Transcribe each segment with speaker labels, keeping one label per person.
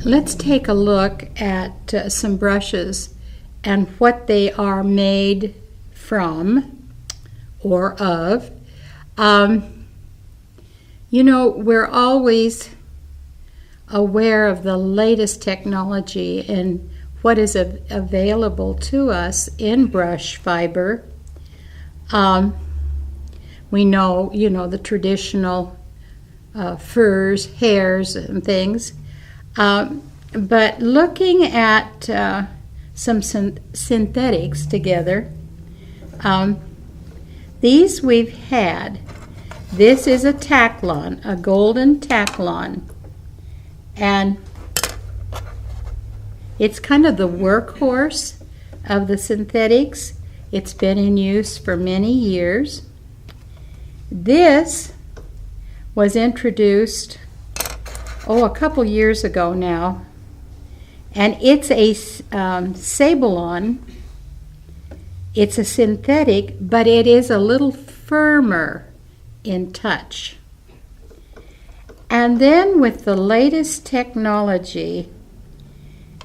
Speaker 1: Let's take a look at some brushes and what they are made from or of. We're always aware of the latest technology and what is available to us in brush fiber. We know, the traditional furs, hairs, and things. But looking at some synthetics together, these we've had. This is a Tacklon, a golden Tacklon. And it's kind of the workhorse of the synthetics. It's been in use for many years. This was introduced, a couple years ago now. And it's a Sablon. It's a synthetic, but it is a little firmer in touch. And then with the latest technology,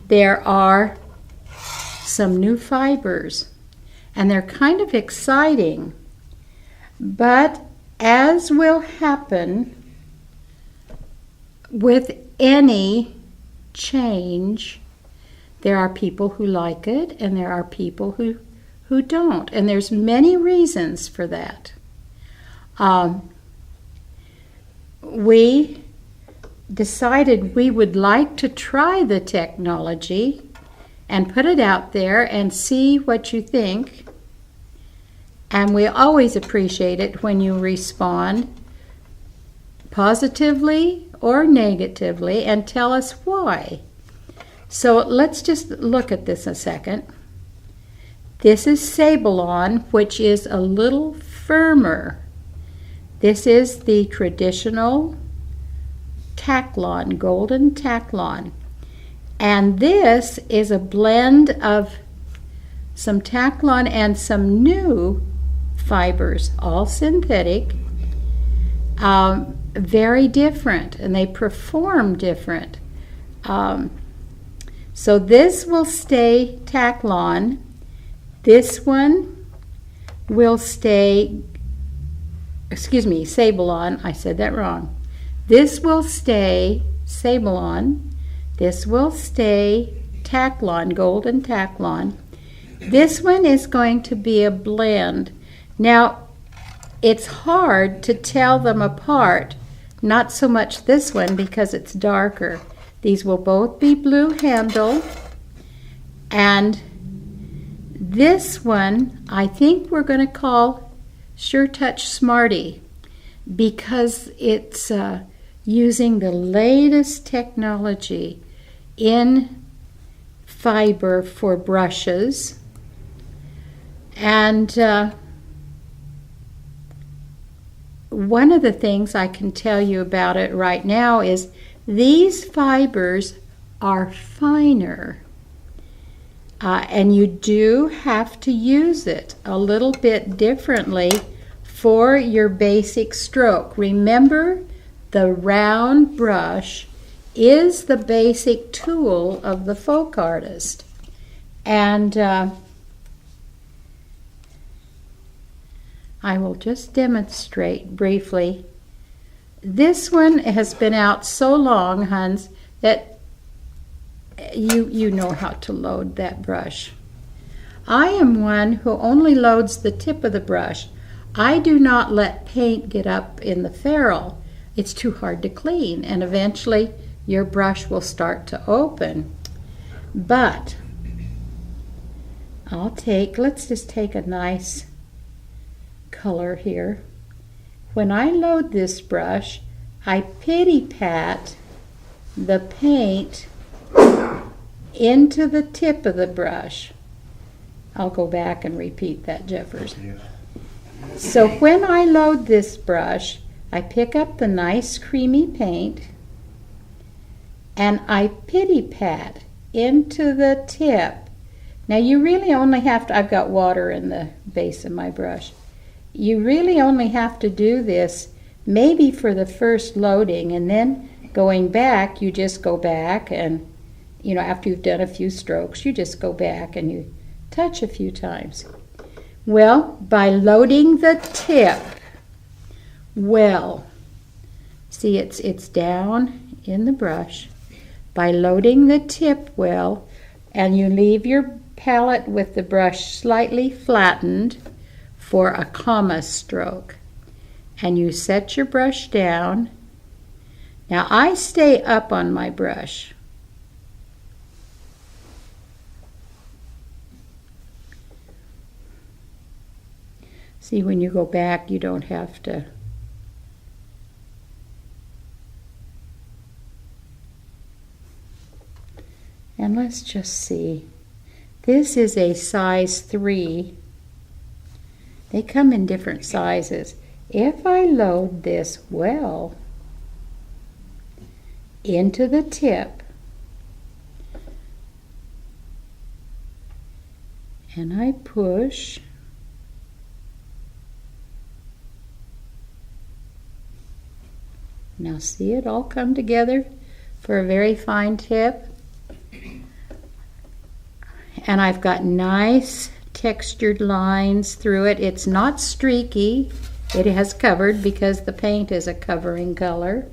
Speaker 1: there are some new fibers. And they're kind of exciting. But as will happen with any change, there are people who like it and there are people who don't. And there's many reasons for that. We decided we would like to try the technology and put it out there and see what you think. And we always appreciate it when you respond positively or negatively and tell us why. So let's just look at this a second. This is Sablon, which is a little firmer. This is the traditional Tacklon, golden Tacklon. And this is a blend of some Tacklon and some new fibers, all synthetic, very different, and they perform different. So this will stay Tacklon. This one will stay, Sablon. I said that wrong. This will stay Sablon. This will stay Tacklon, golden Tacklon. This one is going to be a blend. Now, it's hard to tell them apart, not so much this one because it's darker. These will both be blue handle, and this one I think we're going to call Sure Touch Smarty because it's using the latest technology in fiber for brushes. And one of the things I can tell you about it right now is these fibers are finer. And you do have to use it a little bit differently for your basic stroke. Remember, the round brush is the basic tool of the folk artist. And I will just demonstrate briefly. This one has been out so long, Hans, that you know how to load that brush. I am one who only loads the tip of the brush. I do not let paint get up in the ferrule. It's too hard to clean, and eventually your brush will start to open. But let's just take a nice color here. When I load this brush, I pity pat the paint into the tip of the brush. I'll go back and repeat that, Jeffers. So when I load this brush, I pick up the nice creamy paint and I pity pat into the tip. Now you really only have to, I've got water in the base of my brush. You really only have to do this maybe for the first loading and then Going back, you just go back and, after you've done a few strokes, you just go back and you touch a few times. Well, by loading the tip see it's down in the brush. By loading the tip well, and you leave your palette with the brush slightly flattened for a comma stroke. And you set your brush down. Now I stay up on my brush. See, when you go back, you don't have to. And let's just see. This is a size 3. They come in different sizes. If I load this well into the tip, and I push, now see it all come together for a very fine tip. And I've got nice textured lines through it. It's not streaky. It has covered because the paint is a covering color.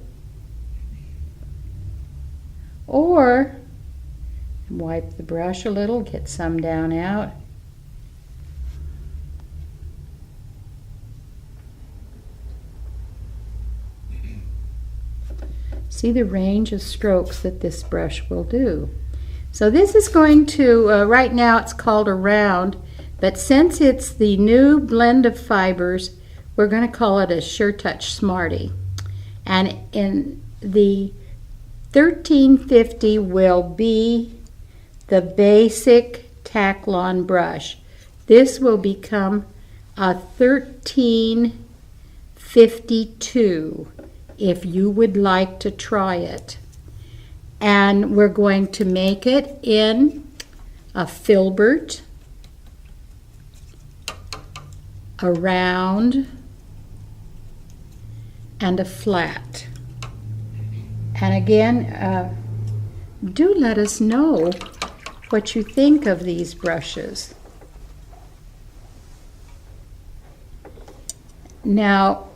Speaker 1: Or wipe the brush a little, get some down out. See the range of strokes that this brush will do. So this is going to, right now it's called a round, but since it's the new blend of fibers, we're going to call it a Sure Touch Smarty. And in the 1350 will be the basic Taklon brush. This will become a 1352 if you would like to try it. And we're going to make it in a filbert, a round, and a flat. And again, do let us know what you think of these brushes. Now,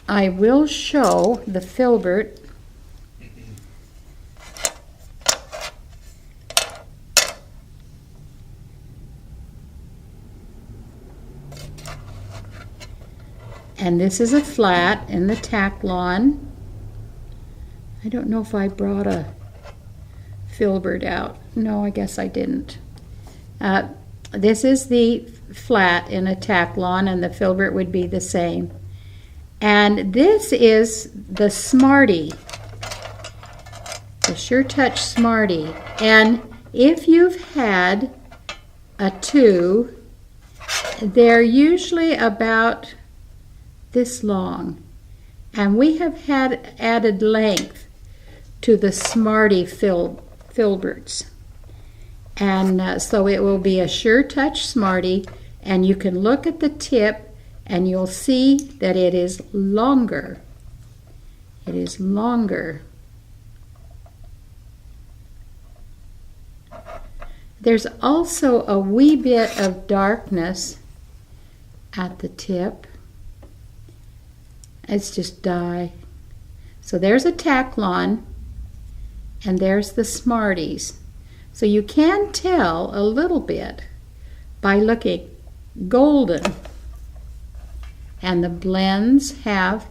Speaker 1: I will show the filbert. And this is a flat in the Taklon. I don't know if I brought a filbert out. No, I guess I didn't. This is the flat in a Taklon, and the filbert would be the same. And this is the Smarty, the Sure Touch Smarty. And if you've had a 2, they're usually about this long, and we have had added length to the Smarty filberts, and so it will be a Sure Touch Smarty, and you can look at the tip and you'll see that it is longer. It is longer. There's also a wee bit of darkness at the tip. It's just dye. So there's a Taklon, and there's the Smarties. So you can tell a little bit by looking golden. And the blends have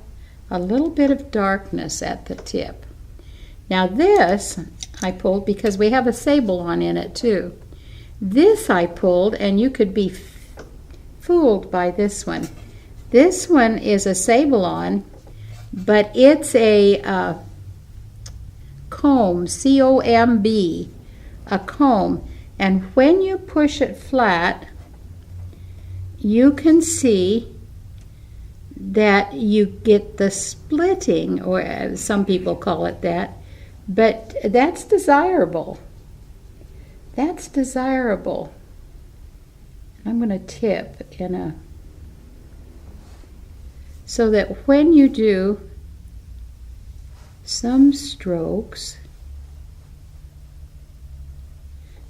Speaker 1: a little bit of darkness at the tip. Now this I pulled because we have a Sablon in it too. This I pulled, and you could be fooled by this one. This one is a Sablon, but it's a comb, C-O-M-B, a comb. And when you push it flat, you can see that you get the splitting, or some people call it that, but that's desirable. That's desirable. I'm going to tip in a, so that when you do some strokes.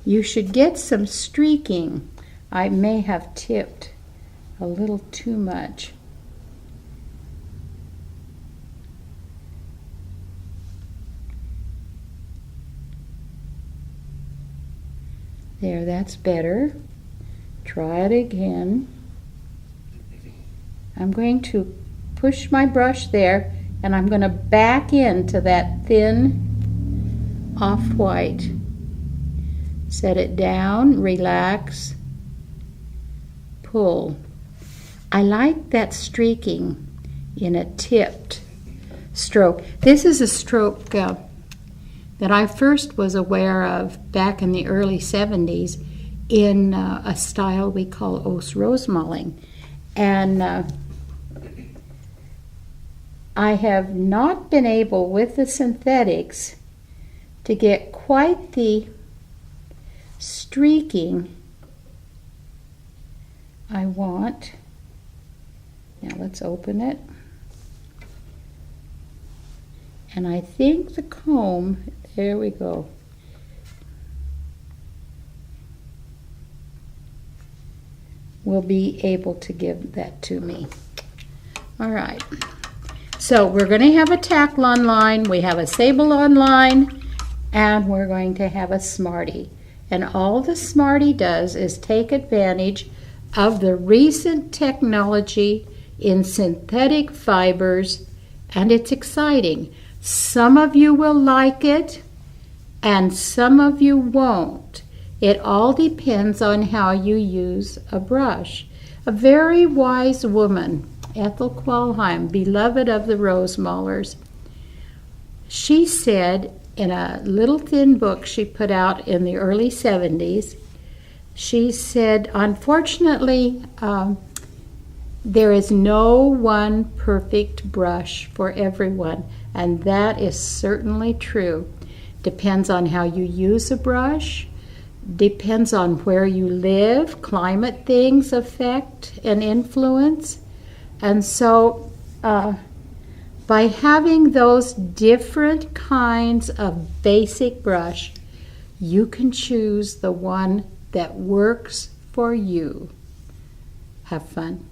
Speaker 1: You should get some streaking. I may have tipped a little too much. There, that's better. Try it again. I'm going to push my brush there, and I'm going to back into that thin off-white. Set it down, relax, pull. I like that streaking in a tipped stroke. This is a stroke that I first was aware of back in the early 70s in a style we call os rosemalling. And I have not been able with the synthetics to get quite the streaking I want. Now let's open it. And I think the comb, there we go. Will be able to give that to me. All right. So we're going to have a Taklon line, we have a Sablon line, and we're going to have a Smarty. And all the Smarty does is take advantage of the recent technology in synthetic fibers, and it's exciting. Some of you will like it, and some of you won't. It all depends on how you use a brush. A very wise woman, Ethel Qualheim, beloved of the Rosemallers, she said in a little thin book she put out in the early 70s, she said, unfortunately, there is no one perfect brush for everyone, and that is certainly true. Depends on how you use a brush, depends on where you live, climate things affect and influence. And so by having those different kinds of basic brush, you can choose the one that works for you. Have fun.